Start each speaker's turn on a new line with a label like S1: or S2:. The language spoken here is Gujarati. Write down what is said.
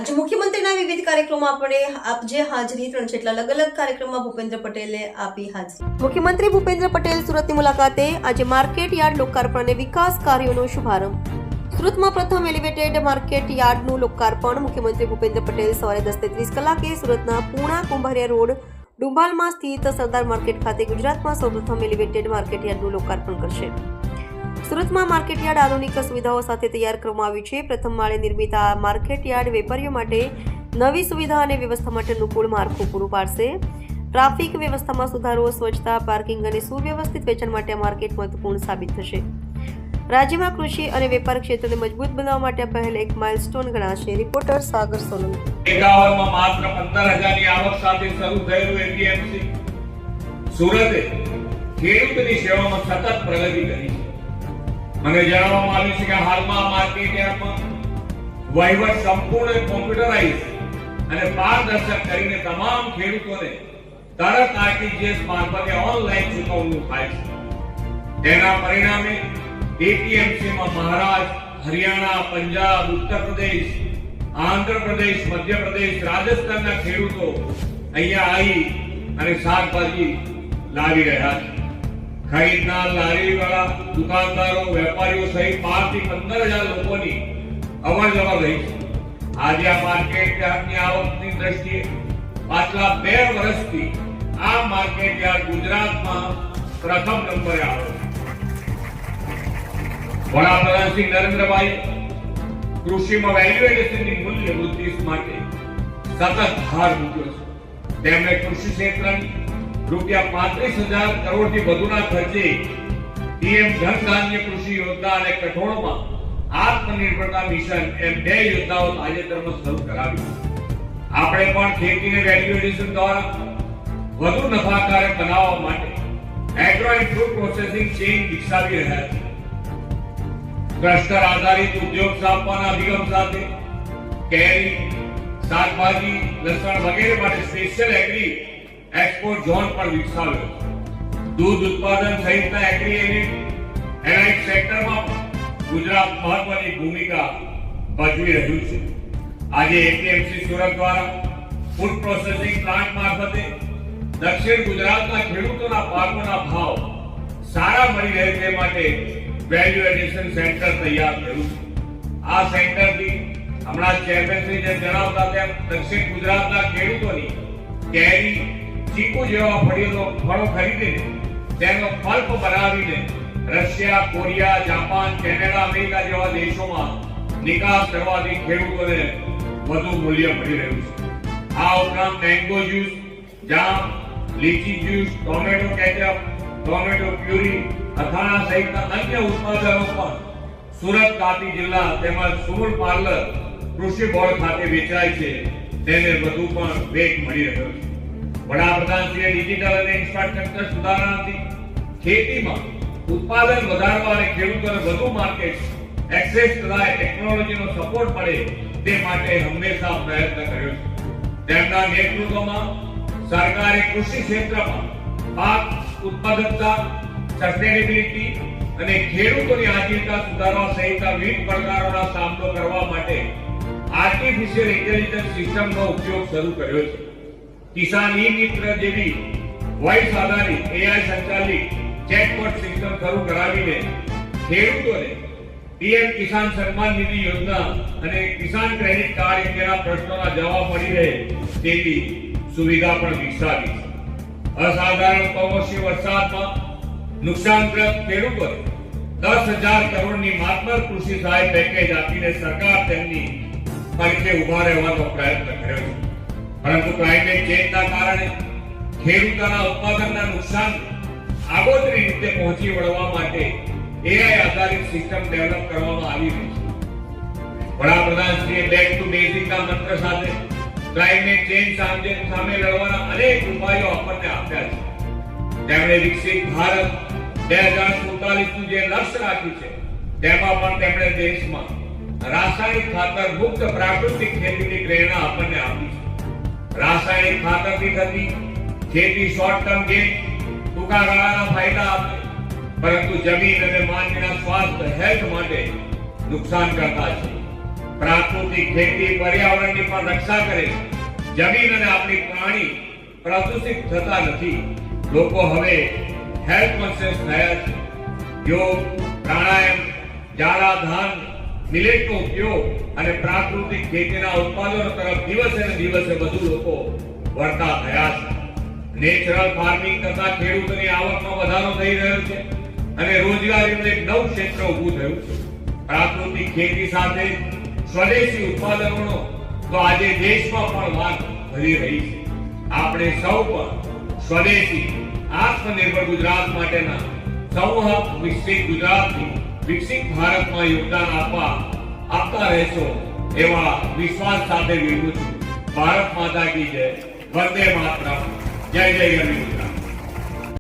S1: આજે મુખ્યમંત્રીના વિવિધ કાર્યક્રમમાં આપણે આપજે હાજરી 3 જેટલા અલગ અલગ કાર્યક્રમમાં ભૂપેન્દ્ર પટેલે આપી હાજરી। મુખ્યમંત્રી ભૂપેન્દ્ર પટેલ સુરતની મુલાકાતે આજે માર્કેટ યાર્ડ લોકાર્પણ અને વિકાસ કાર્યોનો શુભારંભ। સુરતમાં પ્રથમ એલિવેટેડ માર્કેટ યાર્ડનું લોકાર્પણ મુખ્યમંત્રી ભૂપેન્દ્ર પટેલ સવારે 10:30 કલાકે સુરતના પૂણા કુંભારિયા રોડ ડુંબાલમાં સ્થિત સરદાર માર્કેટ ખાતે ગુજરાતમાં સૌપ્રથમ એલિવેટેડ માર્કેટ યાર્ડનું લોકાર્પણ કરશે। સુરતમાં માર્કેટ યાર્ડ આધુનિક સુવિધાઓ સાથે તૈયાર કરવામાં આવ્યું છે। પ્રથમ માળે નિર્મિત આ માર્કેટ યાર્ડ વેપારીઓ માટે નવી સુવિધા અને વ્યવસ્થા માટે અનુકૂળ માળખું પૂરું પાડશે। ટ્રાફિક વ્યવસ્થામાં સુધારો, સ્વચ્છતા, પાર્કિંગ અને સુવ્યવસ્થિત વેચાણ માટે આ માર્કેટ મહત્વપૂર્ણ સાબિત થશે। રાજ્યમાં કૃષિ અને વેપાર ક્ષેત્રને મજબૂત બનાવવા માટે આ પહેલ એક માઇલસ્ટોન ગણાશે। રિપોર્ટર સાગર સોલંકી।
S2: 51 માં માત્ર 15,000 ની આવક સાથે શરૂ થયેલું એપીએમસી સુરતે ખેડૂતની સેવામાં સતત પ્રગતિ કરી છે। મને જણાવવામાં આવ્યું છે કે હાલમાં માર્કેટ યાર્ડમાં વહીવટ સંપૂર્ણ કોમ્પ્યુટરાઇઝ અને પારદર્શક કરીને તમામ ખેડૂતોને તરત આરટીજીએસ મારફતે ઓનલાઈન ચૂકવણું થાય છે। તેના પરિણામે એપીએમસીમાં મહારાષ્ટ્ર, હરિયાણા, પંજાબ, ઉત્તર પ્રદેશ, આંધ્ર પ્રદેશ, મધ્ય પ્રદેશ, રાજસ્થાનના ખેડૂતો અહીંયા આવી અને શાકભાજી લાવી રહ્યા છે। ખરીદનાર, લારીવાળા, દુકાનદારો, વેપારીઓ સહિત 5 થી 15,000 લોકોની અવરજવર રહી છે। આજે આ માર્કેટ યાર્ડની આવકની દ્રષ્ટિએ પાછલા 2 વર્ષથી આ માર્કેટ યાર્ડ ગુજરાતમાં પ્રથમ નંબરે આવે છે। વડાપ્રધાન શ્રી નરેન્દ્રભાઈ કૃષિમાં વેલ્યુ એડિશનની મૂલ્ય વૃદ્ધિ માટે સતત ભાર મૂક્યો છે। તેમણે કૃષિ ક્ષેત્રની ₹35,000 કરોડથી વધુના ખર્ચે પીએમ જન ધાન્ય કૃષિ યોજના અને કઠોળમાં આત્મનિર્ભરતા મિશન એમ 2 યોજનાઓ તાજેતરમાં શરૂ કરાવી છે। આપણે પણ ખેતીને વેલ્યુ એડિશન દ્વારા વધુ નફાકારક બનાવવા માટે agro and food processing chain વિકસાવી રહ્યા છીએ। ક્લસ્ટર આધારિત ઉદ્યોગ સ્થાપવાના અભિગમ સાથે કેરી, શાકભાજી, લસણ વગેરે માટે સ્પેશિયલ એગ્રી એક્સપોર્ટ ઝોન પણ વિકસાવ્યો છે। દૂધ ઉત્પાદન સહિતના એગ્રી એલાઇડ સેક્ટરમાં ગુજરાત મહત્વની ભૂમિકા ભજવી રહ્યું છે। આજે એપીએમસી સુરત દ્વારા ફૂડ પ્રોસેસિંગ પ્લાન્ટ મારફતે દક્ષિણ ગુજરાતના ખેડૂતોના પાકોના ભાવ સારા મળી રહે તે માટે વેલ્યુ એડિશન સેન્ટર તૈયાર કર્યું છે। આ સેન્ટરથી હમણાં ચેરમેનશ્રી જે જણાવતા તેમ દક્ષિણ ગુજરાતના ખેડૂતોની કેરી, ચીકુ જેવા ફળો ખરીદીને તેનો પલ્પ બનાવીને Russia, Korea, Japan, Canada, America જેવા દેશોમાં નિકાસ કરવાથી ખેડૂતોને વધુ મૂલ્ય મળી રહ્યું છે। આ ઉપરાંત mango juice, jam, lychee juice, tomato ketchup, tomato puree, અથાણા સહિતના અન્ય ઉત્પાદનો પણ સુરત, તાપી જિલ્લા તેમજ સુર પાર્લર કૃષિ બોર્ડ ખાતે વેચાય છે। તેને વધુ પણ વેગ મળી રહ્યો છે। વડાપ્રધાનશ્રીએ ડિજિટલ અને ઇન્ફ્રાસ્ટ્રક્ચર સુધારણાથી ખેતીમાં ઉત્પાદન વધારવા અને ખેડૂતોને વધુ માર્કેટ એક્સેસ થાય, ટેકનોલોજીનો સપોર્ટ મળે તે માટે હંમેશા પ્રયત્ન કર્યો છે। તેમના નેતૃત્વમાં સરકારે કૃષિ ક્ષેત્રમાં પાક ઉત્પાદકતા, સસ્ટેનેબિલિટી અને ખેડૂતોની આજીવિકા સુધારવા સહિતના વિવિધ પડકારોનો સામનો કરવા માટે આર્ટિફિશિયલ ઇન્ટેલિજન્સ સિસ્ટમનો ઉપયોગ શરૂ કર્યો છે। કિસાન મિત્ર જેવી વોઇસ આધારિત એઆઈ સંચાલિત ચેટબોટ સિસ્ટમ શરૂ કરાવીને ખેડૂતોને પીએમ કિસાન સન્માન નિધિ યોજના અને કિસાન ક્રેડિટ કાર્ડ જેવા પ્રશ્નોના જવાબ મળી રહે તેવી સુવિધા પણ વિકસાવી છે। અસાધારણ કમોસમી વરસાદમાં નુકસાનગ્રસ્ત ખેડૂતોને 10,000 કરોડની માતબર કૃષિ સહાય પેકેજ આપીને સરકાર તેમની પક્ષે ઉભા રહેવાનો પ્રયત્ન કર્યો છે। પરંતુ ક્લાઇમેટ ચેન્જના કારણે ખેડૂતોના ઉત્પાદનના નુકસાન આગોતરી રીતે પહોંચી વળવા માટે એઆઈ આધારિત સિસ્ટમ ડેવલપ કરવામાં આવી રહી છે। વડાપ્રધાનશ્રીએ બેક ટુ બેઝિકના મંત્ર સાથે ક્લાઇમેટ ચેન્જ સામે લડવાના અનેક ઉપાયો આપણને આપ્યા છે। તેમણે વિકસિત ભારત 2047નું જે લક્ષ્ય રાખ્યું છે તેમાં પણ તેમણે દેશમાં રાસાયણિક ખાતર મુક્ત પ્રાકૃતિક ખેતીની પ્રેરણા આપણને આપી છે। રાસાયણિક ખાતરથી થતી ખેતી શોર્ટ ટર્મ ગેઇન, ટૂંકા ગાળાના ફાયદા આપે, પરંતુ જમીન અને માનવીના સ્વાસ્થ્ય હેલ્થ માટે નુકસાન કરતા છે। પ્રાકૃતિક ખેતી પર્યાવરણની પણ રક્ષા કરે છે. જમીન અને આપણી પ્રાણી પ્રદૂષિત થતા નથી. લોકો હવે હેલ્થ કોન્શિયસ થયા છે. યોગ, પ્રાણાયામ, જાડા ધાન, મિલેટનો ઉપયોગ અને પ્રાકૃતિક ખેતીના ઉત્પાદનો તરફ દિવસે ને દિવસે વધુ લોકો વળતા થયા છે. નેચરલ ફાર્મિંગ કરતા ખેડૂતોની આવકમાં વધારો થઈ રહ્યો છે અને રોજગારીનું એક નવું ક્ષેત્ર ઊભું થયું છે. પ્રાકૃતિક ખેતી સાથે સ્વદેશી ઉત્પાદનોનો તો આજે દેશમાં પણ માંગ વધી રહી છે. આપણે સૌ પણ સ્વદેશી આત્મનિર્ભર ગુજરાત માટેના સંવાહક વિકસિત ગુજરાતથી વિકસિત ભારતમાં યોગદાન આપતા રહેશો એવા વિશ્વાસ સાથે વિરમું છું. ભારત માતા કી જય. વંદે માતરમ. જય જય ગરવી.